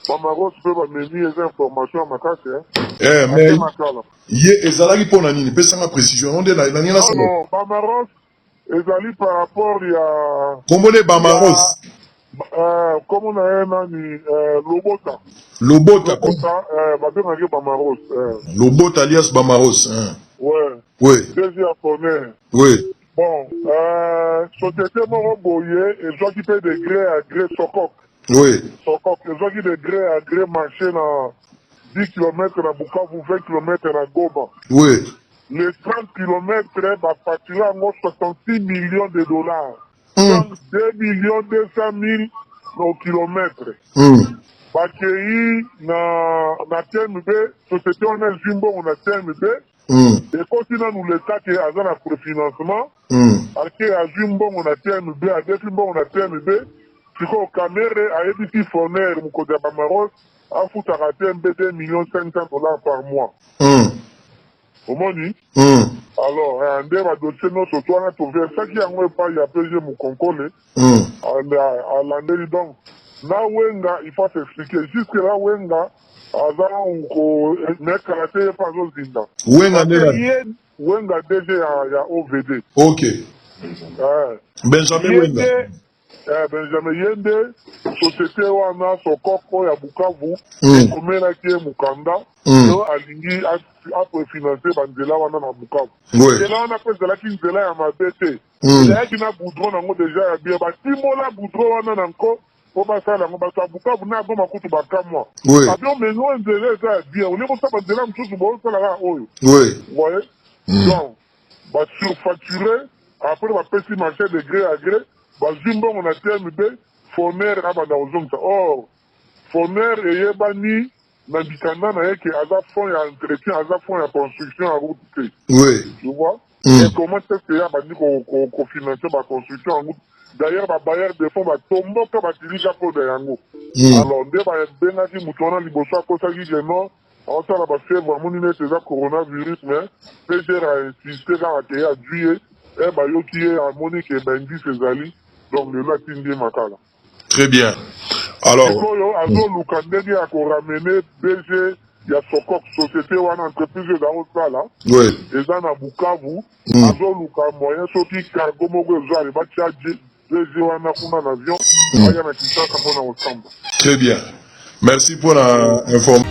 Bamaros peut m'amener des informations à ma casse. Mais ezalaki mpona nini pesanga précision onde na nini na solo non Bamaros ezali par rapport ya kombone Bamaros comme on a un ani Lobota babengaki Bamaros Lobota alias Bamaros ouais oui deuxième japonais oui bon société moko boye ezwaki mpe de gré à gré Sokok oui ezwaki de gré à gré marché na 10 km à Bukavu, 20 km à Goma. Oui. Les 30 km va facturer à 66 millions de dollars. Donc 2 millions 200 000 au kilomètre. Bakei na TMB, société on a Jumbo, on a TMB. Et continue nous l'État qui a un préfinancement. Ake à Jumbo, on a TMB, à Jumbo, on a TMB. Puis au caméra, à EBT Foner, Moukodia Bamaros, à foutre à TMB 2 500 $ par mois. Au moni. Alors, un des dossiers notre toi on a trouvé ça qui a un pas il y a PG Moukonkole. À l'année donc. Là Wenga, il faut s'expliquer. Jusque là Wenga, avant on met karaté pas aux zinda. Wenga DG à OVD. Ok. Benjamin Wenga. Benjamin Yende, société wana Sokoko ya Bukavu, komena ki Mukanda, alingi a préfinancer bandela wana na Bukavu. Ndela wana pe zalaki nzela ya mabete. Ezalaki na boudron nango deja ya bien batimola boudron wana nango po basala yango bato ya Bukavu na yango makutu bakamwa. Abio mengo nzela eza ya bien. Olie kosala bandela mosusu bosalaka oyo. Voyez? Donc, surfacturé, après bapesi marché de gré à gré. Bazimbo on a TMB, Foner abanda ozongisa. Or, Foner eyebani na bikanda na yeke aza fond ya entretien, aza fond ya construction en route te. Oui. Tu vois? Et comment est-ce que ya bandi ko financer ba construction en route? D'ailleurs, ba bailleur de fonds ba tomboka ba tilika po de yango. Alors, nde ba bengaki mutona liboso akosaki geno, osala ba fièvre amoni nete eza coronavirus, mais PGR a insisté kaka ke ya juillet, ba yoki ye amoni ke ba indice ezali. Donc, le latin makala. Très bien. Alors. Azo Lukandegi a ramené BG, il y a Sokok, société ou une entreprise dans le là. Oui. Et dans la Bukavu, Azo Luka, moyen sorti cargo mogo zali, batia BG ou un avion, il y a un Kinshasa pour ensemble. Très bien. Merci pour l'information.